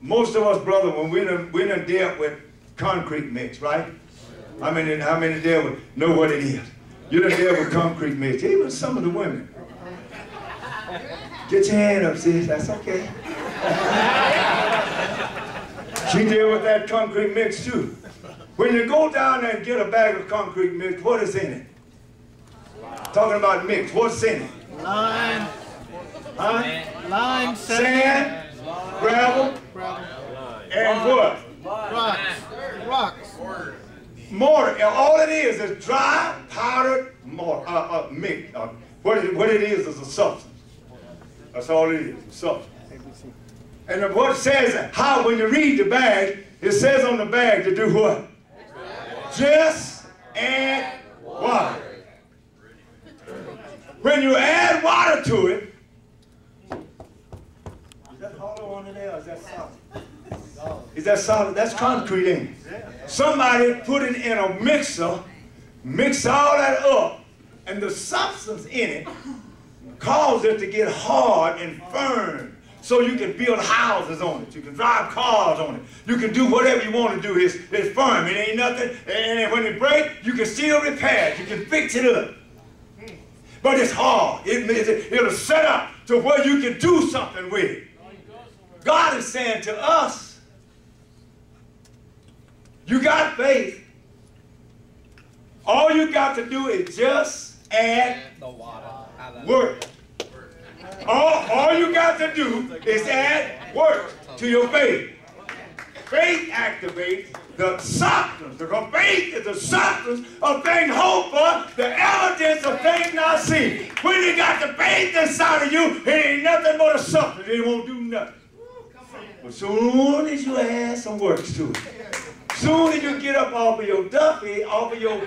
most of us, brother, when we done dealt with concrete mix, right? How many deal with, know what it is? You done dealt with concrete mix. Even some of the women. Get your hand up, sis. That's okay. She deal with that concrete mix too. When you go down there and get a bag of concrete mix, what is in it? Talking about mix, what's in it? Lime. Huh? Lime, Sand, gravel, and what? Rocks. Mortar. All it is dry, powdered mortar, mix. What it is a substance. That's all it is, a substance. And what it says, how when you read the bag, it says on the bag to do what? Just add water. When you add water to it, is that hollow on there or is that solid? Is that solid? That's concrete, ain't it? Somebody put it in a mixer, mix all that up, and the substance in it caused it to get hard and firm. So you can build houses on it. You can drive cars on it. You can do whatever you want to do. It's firm. It ain't nothing. And when it breaks, you can still repair it. You can fix it up. But it's hard. It'll set up to where you can do something with it. God is saying to us, you got faith. All you got to do is just add work. All you got to do is add work to your faith. Faith activates the substance. Because faith is the substance of things hoped for, the evidence of things not seen. When you got the faith inside of you, it ain't nothing but a substance. It won't do nothing. But soon as you add some works to it, soon as you get up off of your duffy, off of your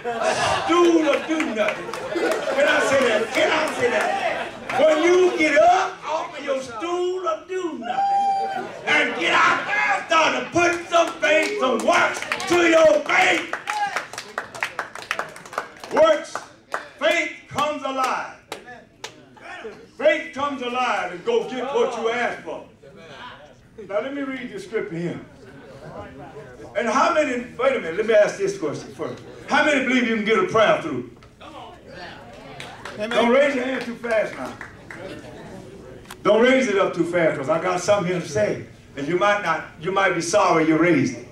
stool or do nothing. Can I say that? Can I say that? When you get up off of your stool or do nothing and get out there and start to put some faith, some works to your faith. Works, faith comes alive. Faith comes alive and go get what you asked for. Now let me read the scripture here. And how many, wait a minute, let me ask this question first. How many believe you can get a prayer through? Don't raise your hand too fast now. Don't raise it up too fast because I got something here to say. And you might be sorry you raised it.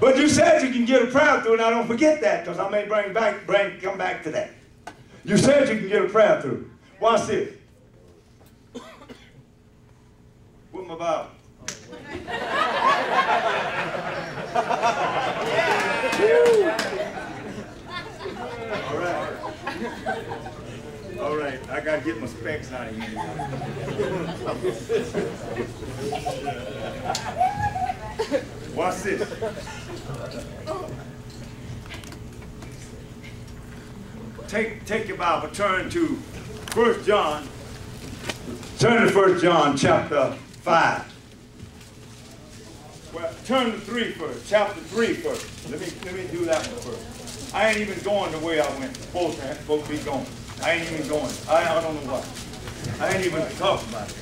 But you said you can get a prayer through, and I don't forget that because I may come back to that. You said you can get a prayer through. Watch this. What my Bible? All right, I gotta get my specs out of here. Watch this. Take your Bible, turn to 1 John. Turn to 1 John chapter 5. Well, turn to 3 first, chapter 3 first. Let me do that one first. I ain't even going the way I went. Supposed to be going. I ain't even going. I don't know why. I ain't even talking about it.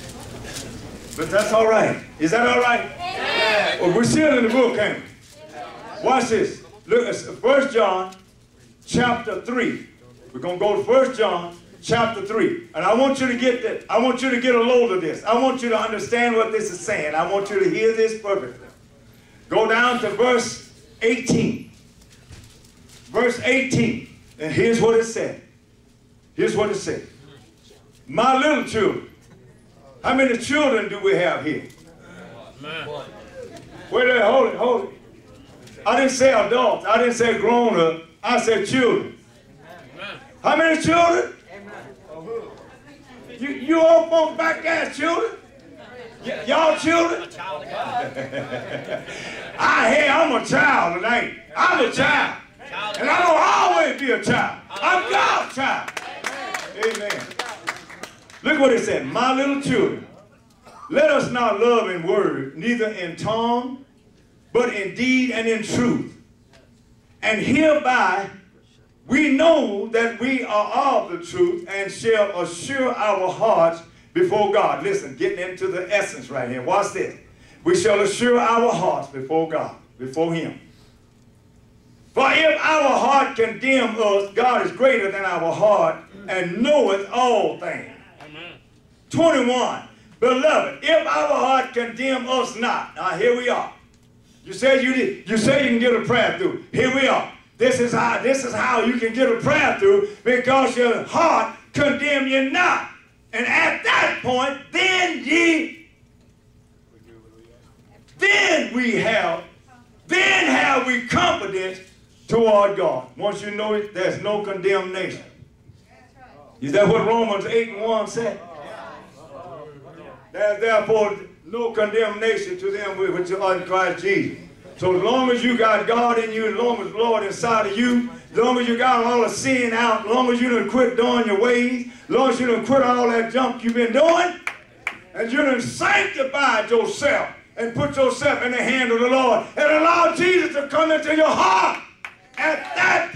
But that's all right. Is that all right? Yeah. Well, we're still in the book, ain't we? Watch this. Look, it's 1 John chapter 3. We're going to go to 1 John chapter 3. And I want you to get that. I want you to get a load of this. I want you to understand what this is saying. I want you to hear this perfectly. Go down to verse 18. Verse 18. And here's what it said. Here's what it said. My little children. How many children do we have here? Wait a minute, hold it. I didn't say adults. I didn't say grown up. I said children. How many children? You old folks back there, children? Y'all children? I'm a child tonight. I'm a child. And I don't always be a child. I'm God's child. Amen. Look what it said. My little children, let us not love in word, neither in tongue, but in deed and in truth. And hereby we know that we are of the truth and shall assure our hearts before God. Listen, getting into the essence right here. Watch this. We shall assure our hearts before God, before him. For if our heart condemn us, God is greater than our heart and knoweth all things. Amen. 21. Beloved, if our heart condemn us not. Now here we are. You said you did. You say you can get a prayer through. Here we are. This is how you can get a prayer through, because your heart condemn you not. And at that point, then have we confidence toward God. Once you know it, there's no condemnation. Is that what Romans 8:1 said? There's therefore no condemnation to them which are in Christ Jesus. So as long as you got God in you, as long as the Lord inside of you, as long as you got all the sin out, as long as you done quit doing your ways, as long as you done quit all that junk you've been doing, and you done sanctified yourself and put yourself in the hand of the Lord and allow Jesus to come into your heart, at that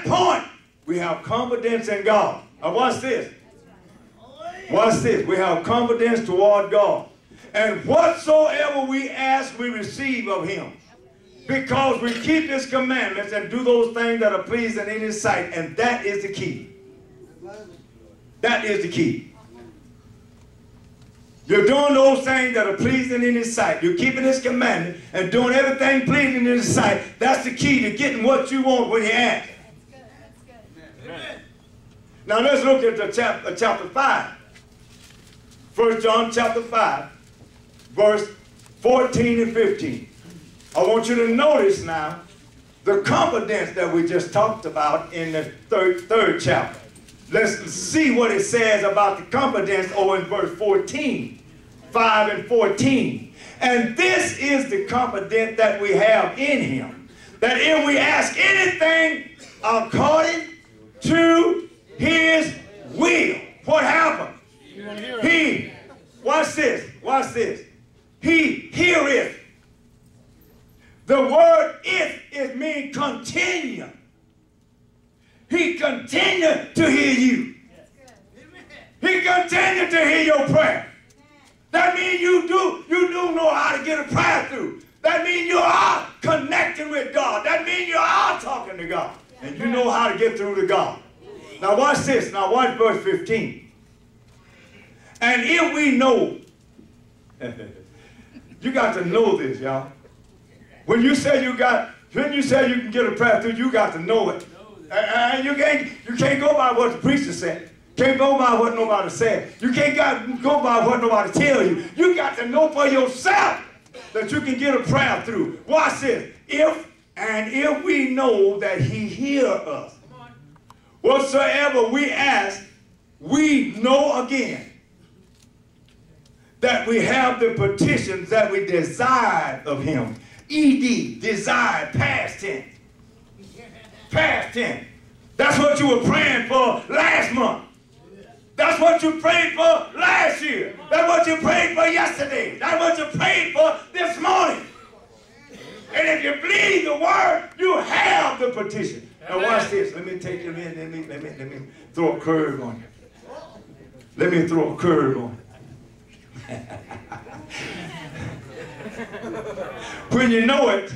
point, we have confidence in God. Now watch this. Watch this. We have confidence toward God. And whatsoever we ask, we receive of him. Because we keep his commandments and do those things that are pleasing in his sight. And that is the key. That is the key. You're doing those things that are pleasing in his sight. You're keeping his commandments and doing everything pleasing in his sight. That's the key to getting what you want when you ask. That's good. Now let's look at the chapter 5. 1 John chapter 5, verse 14 and 15. I want you to notice now the confidence that we just talked about in the third chapter. Let's see what it says about the confidence over in verse 14, 5 and 14. And this is the confidence that we have in him, that if we ask anything according to his will, what happened? Watch this. He heareth. The word it means continue. He continued to hear you. He continued to hear your prayer. That means you do know how to get a prayer through. That means you are connecting with God. That means you are talking to God. And you know how to get through to God. Now watch this. Now watch verse 15. And if we know, you got to know this, y'all. When you say you can get a prayer through, you got to know it. And you can't go by what the preacher said. Can't go by what nobody said. You can't go by what nobody tell you. You got to know for yourself that you can get a prayer through. Watch this. If we know that he hear us, whatsoever we ask, we know again that we have the petitions that we desired of him. ED, desired, past tense. Past tense. That's what you were praying for last month. That's what you prayed for last year. That's what you prayed for yesterday. That's what you prayed for this morning. And if you believe the word, you have the petition. Now watch this. Let me take you in. Let me throw a curve on you. Let me throw a curve on you. When you know it,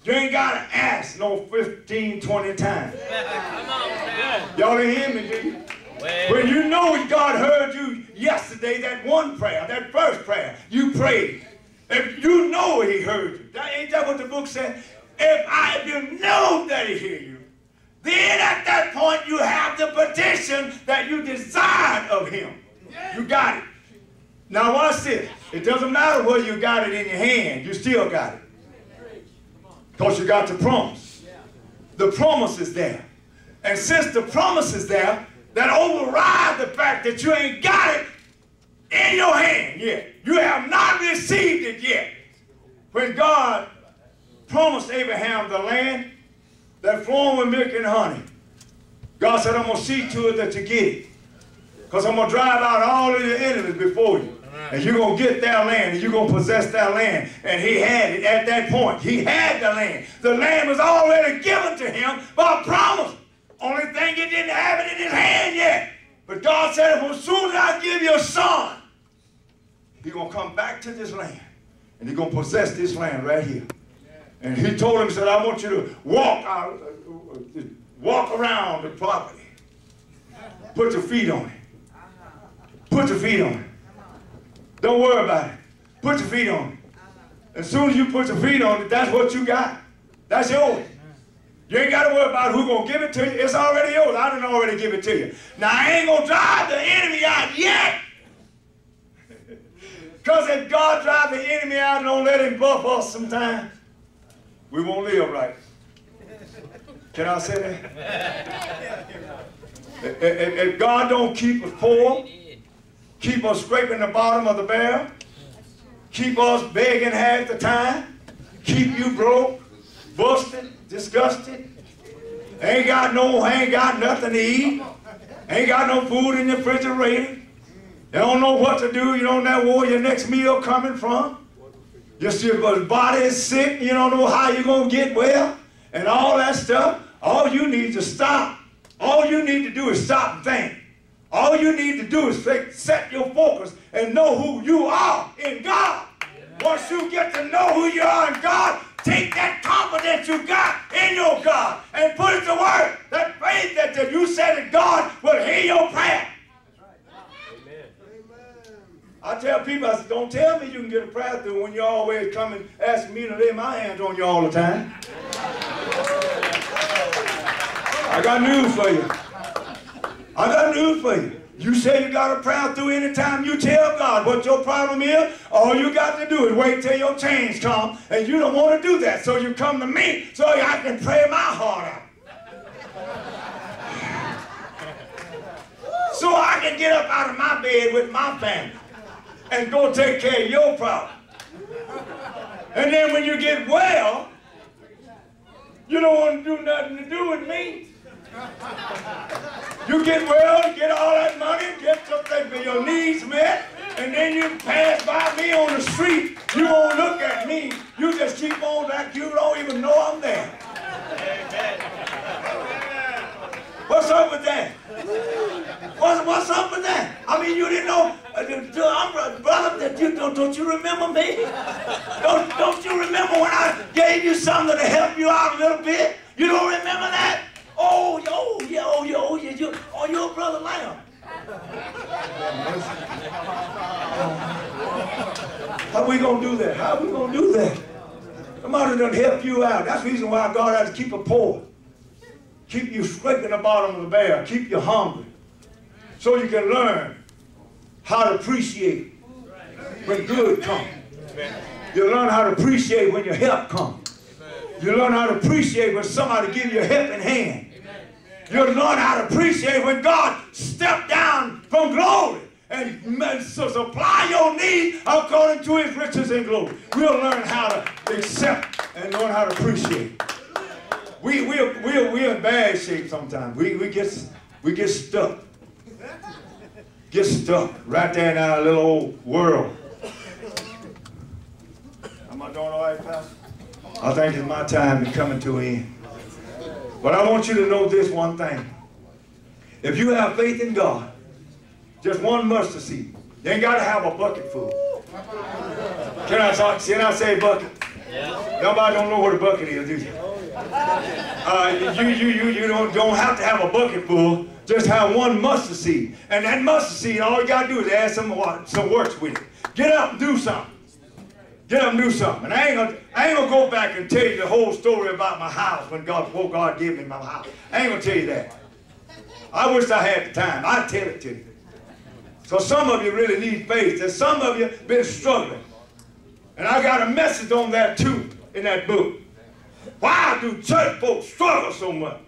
you ain't got to ask no 15, 20 times. Y'all didn't hear me, did you? When you know God heard you yesterday, that one prayer, that first prayer, you prayed. If you know he heard you. Ain't that what the book said? If you know that he hear you, then at that point you have the petition that you desired of him. You got it. Now watch this. It doesn't matter whether you got it in your hand, you still got it. Because you got the promise. The promise is there. And since the promise is there, that overrides the fact that you ain't got it in your hand yet. You have not received it yet. When God promised Abraham the land that flowing with milk and honey, God said, I'm going to see to it that you get it. Because I'm going to drive out all of your enemies before you. And you're going to get their land, and you're going to possess their land. And he had it at that point. He had the land. The land was already given to him by promise. Only thing, he didn't have it in his hand yet. But God said, as soon as I give you a son, he's going to come back to this land. And he's going to possess this land right here. And he told him, he said, I want you to walk around the property. Put your feet on it. Put your feet on it. Don't worry about it. Put your feet on it. As soon as you put your feet on it, that's what you got. That's yours. You ain't got to worry about who's going to give it to you. It's already yours. I didn't already give it to you. Now, I ain't going to drive the enemy out yet. Because if God drives the enemy out and don't let him buff us sometimes, we won't live right. Can I say that? If God don't keep us poor, keep us scraping the bottom of the barrel, keep us begging half the time, keep you broke, busted, disgusted, ain't got nothing to eat, ain't got no food in your refrigerator, you don't know what to do, you don't know where your next meal coming from, your body is sick, you don't know how you're going to get well, and all that stuff. All you need to stop. All you need to do is stop and think. All you need to do is set your focus and know who you are in God. Once you get to know who you are in God, take that confidence you got in your God and put it to work. That faith that you said that God will hear your prayer. I tell people, I said, don't tell me you can get a prayer through when you always come and ask me to lay my hands on you all the time. I got news for you. I got news for you. You say you got a prayer through anytime you tell God what your problem is, all you got to do is wait till your change comes, and you don't want to do that. So you come to me so I can pray my heart out. So I can get up out of my bed with my family and go take care of your problem. And then when you get well, you don't want to do nothing to do with me. You get well, you get all that money, get your needs met, and then you pass by me on the street. You won't look at me. You just keep on like you don't even know I'm there. What's up with that? What's up with that? I mean, you didn't know, brother, don't you remember me? Don't you remember when I gave you something to help you out a little bit? You don't remember that? You're Brother Lamb. How we gonna do that? How we gonna do that? Somebody done help you out. That's the reason why God has to keep you poor. Keep you scraping the bottom of the barrel. Keep you hungry. So you can learn how to appreciate when good comes. You learn how to appreciate when your help comes. You learn how to appreciate when somebody gives you a helping hand. You learn how to appreciate when God stepped down from glory and supply your need according to his riches and glory. We'll learn how to accept and learn how to appreciate. We're in bad shape sometimes. We get stuck. Get stuck right there in our little old world. Am I doing all right, Pastor? I think it's my time to come to an end. But I want you to know this one thing. If you have faith in God, just one mustard seed, you ain't got to have a bucket full. Can I say bucket? Yeah. Nobody don't know what a bucket is, do you? You don't have to have a bucket full. Just have one mustard seed. And that mustard seed, all you got to do is add some works with it. Get up and do something. Get up and do something. And I ain't gonna go back and tell you the whole story about my house before God gave me my house. I ain't gonna tell you that. I wish I had the time. I'd tell it to you. So some of you really need faith. And some of you been struggling. And I got a message on that too in that book. Why do church folks struggle so much?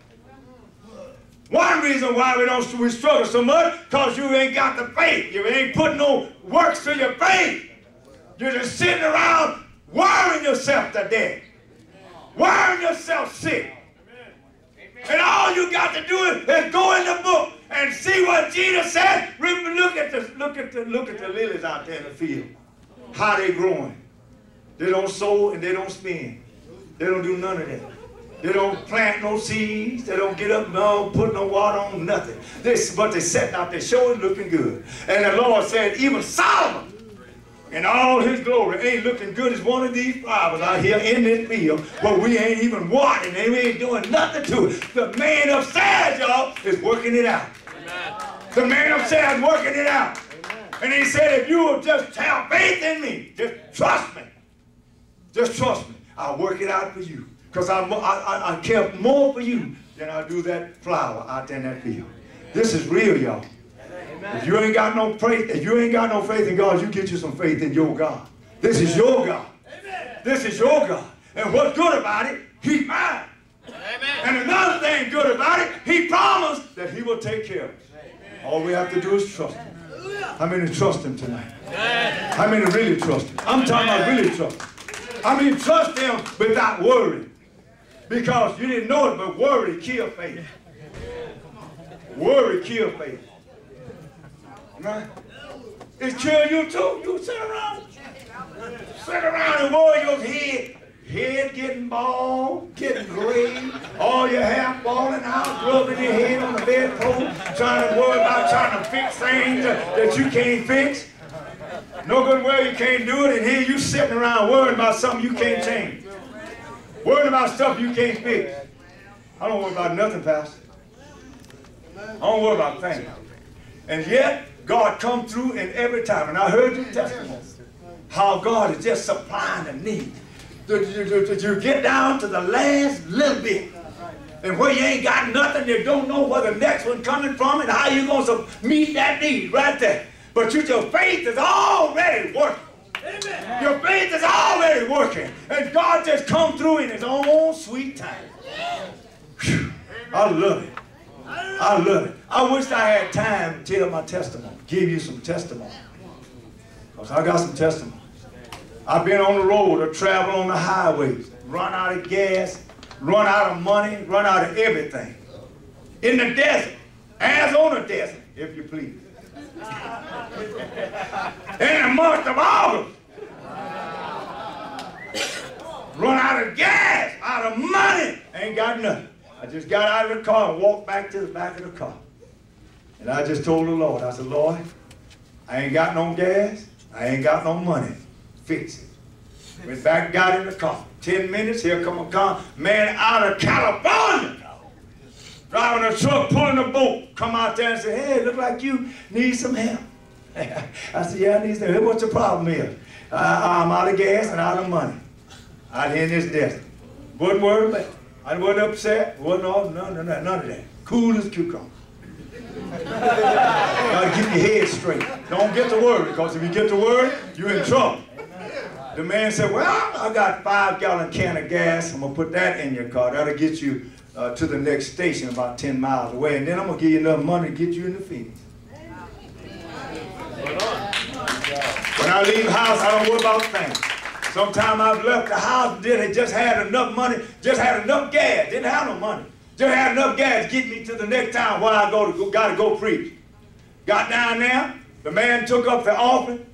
One reason why we struggle so much, because you ain't got the faith. You ain't putting no works to your faith. You're just sitting around worrying yourself to death. Worrying yourself sick. And all you got to do is go in the book and and see what Jesus said. Look at the lilies out there in the field. How they growing. They don't sow and they don't spin. They don't do none of that. They don't plant no seeds. They don't get up and put no water on nothing. But they're sitting out there showing looking good. And the Lord said, even Solomon in all his glory ain't looking good as one of these flowers out here in this field, but we ain't even watering and we ain't doing nothing to it. The man upstairs, y'all, is working it out. Amen. The man upstairs is working it out. Amen. And he said, if you will just have faith in me, just trust me. Just trust me. I'll work it out for you. Because I care more for you than I do that flower out there in that field. This is real, y'all. If you ain't got no faith, in God, you get you some faith in your God. This is your God. This is your God. And what's good about it, He's mine. And another thing good about it, He promised that He will take care of us. All we have to do is trust Him. How many trust Him tonight? How many really trust Him? I'm talking about really trust Him. I mean, trust Him without worry. Because you didn't know it, but worry kills faith. Worry kills faith. Right? It kills you too. You sit around and worry your head getting bald, getting gray, all your hair falling out, rubbing your head on the bedpost, trying to worry about trying to fix things that you can't fix. No good way you can't do it, and here you sitting around worrying about something you can't change. Worrying about stuff you can't fix. I don't worry about nothing, Pastor. I don't worry about things. And yet, God come through in every time. And I heard your testimony. How God is just supplying the need. You get down to the last little bit. And where you ain't got nothing, you don't know where the next one coming from and how you going to meet that need right there. But your faith is already working. Amen. Your faith is already working. And God just come through in His own sweet time. Whew. I love it. I love it. I wish I had time to tell my testimony, give you some testimony. Because I got some testimony. I've been on the road or traveled on the highways, run out of gas, run out of money, run out of everything. In the desert, Arizona desert, if you please. In the month of August, run out of gas, out of money, ain't got nothing. I just got out of the car and walked back to the back of the car. And I just told the Lord, I said, Lord, I ain't got no gas, I ain't got no money. Fix it. Went back, got in the car. 10 minutes, here come a car, man out of California. Driving a truck, pulling a boat. Come out there and say, hey, look like you need some help. I said, yeah, I need some help. What's the problem is? I'm out of gas and out of money. Out here in this desert. Wasn't worried about it. I wasn't upset. Wasn't all, none of that. Cool as cucumber. Gotta keep your head straight. Don't get to worry, because if you get to worry, you're in trouble. The man said, well, I got a 5-gallon can of gas. I'm going to put that in your car. That'll get you to the next station about 10 miles away. And then I'm going to give you enough money to get you in the Phoenix. When I leave the house, I don't worry about things. Sometimes I've left the house and then just had enough money, just had enough gas. Didn't have no money. Just had enough gas to get me to the next town where I gotta go preach. Got down there, the man took up the offering,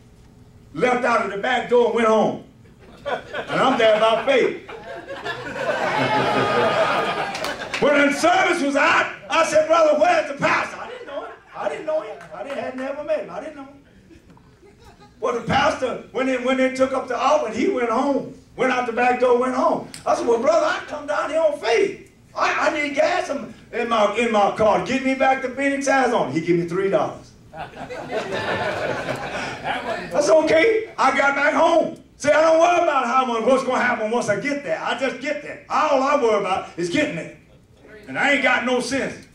left out of the back door and went home. And I'm there about faith. When the service was out, I said, brother, where's the pastor? I didn't know him. I had never met him. I didn't know him. Well, the pastor, when they took up the offering, he went home. Went out the back door, went home. I said, well, brother, I come down here on faith. I need gas in my car. Get me back to Phoenix, Arizona. He gave me $3. That's okay. I got back home. See, I don't worry about what's going to happen once I get there. I just get there. All I worry about is getting there. And I ain't got no sense.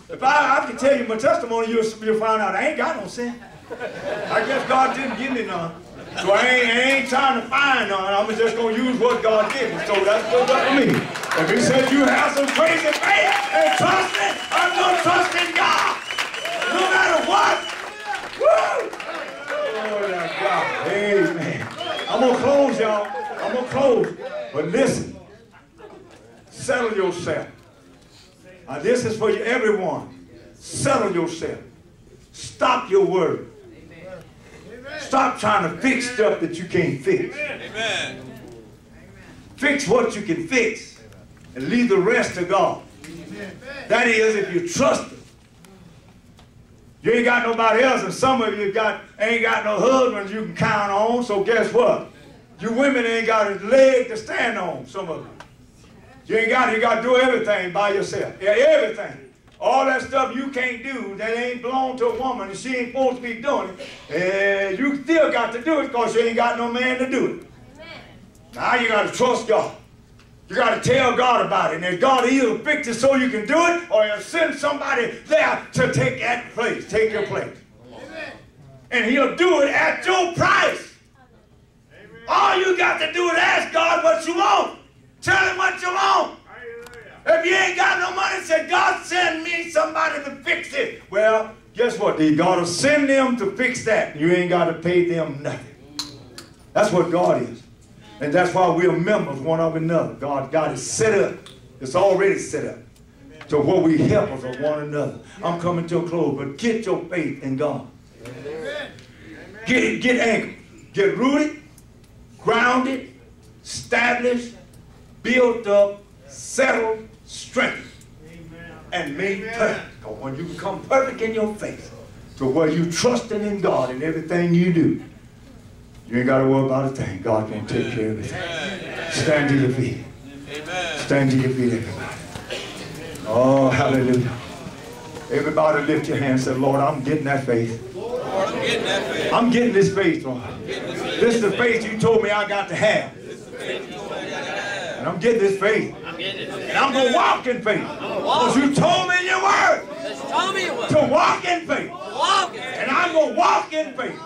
If I can tell you my testimony, you'll find out I ain't got no sense. I guess God didn't give me none. So I ain't trying to find none. I'm just going to use what God gave me. So that's good for me. If He said you have some crazy faith and trust me, I'm going to trust in God. No matter what. Woo! Oh, God. Amen. I'm going to close, y'all. I'm going to close. But listen. Settle yourself. Now, this is for you, everyone. Settle yourself. Stop your word. Stop trying to fix stuff that you can't fix. Amen. Fix what you can fix and leave the rest to God. That is, if you trust Him. You ain't got nobody else, and some of you ain't got no husbands you can count on, so guess what? You women ain't got a leg to stand on, some of you. You got to do everything by yourself. Yeah, everything. All that stuff you can't do that ain't belong to a woman and she ain't supposed to be doing it, you still got to do it because you ain't got no man to do it. Amen. Now you got to trust God. You got to tell God about it. And God either fix it so you can do it, or He'll send somebody there to take that place, take your place. Amen. And He'll do it at your price. Amen. All you got to do is ask God what you want. Tell Him what you want. If you ain't got no money, say, God, send me somebody to fix it. Well, guess what? You got to send them to fix that. You ain't got to pay them nothing. That's what God is. And that's why we're members one of another. God is set up. It's already set up to where we help us of one another. I'm coming to a close, but get your faith in God. Get anchored. Get rooted, grounded, established, built up, settled, strengthened, and made perfect. Because when you become perfect in your faith, to where you trusting in God in everything you do, you ain't got to worry about a thing. God can take care of everything. Stand to your feet. Stand to your feet, everybody. Oh, hallelujah. Everybody lift your hands and say, Lord, I'm getting that faith. I'm getting this faith, Lord. This is the faith you told me I got to have. And I'm getting this faith. And I'm going to walk in faith. Because you told me in your word to walk in faith. And I'm going to walk in faith.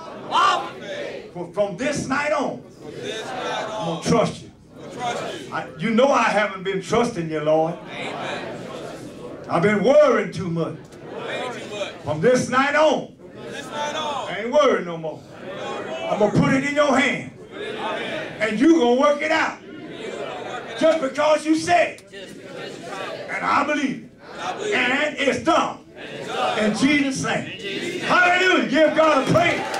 From this night on, I'm going to trust you. You know I haven't been trusting you, Lord. I've been worrying too much. From this night on, I ain't worrying no more. I'm going to put it in your hand. And you're going to work it out. Just because you said it. And I believe it. And it's done. In Jesus' name. Hallelujah. Give God a praise.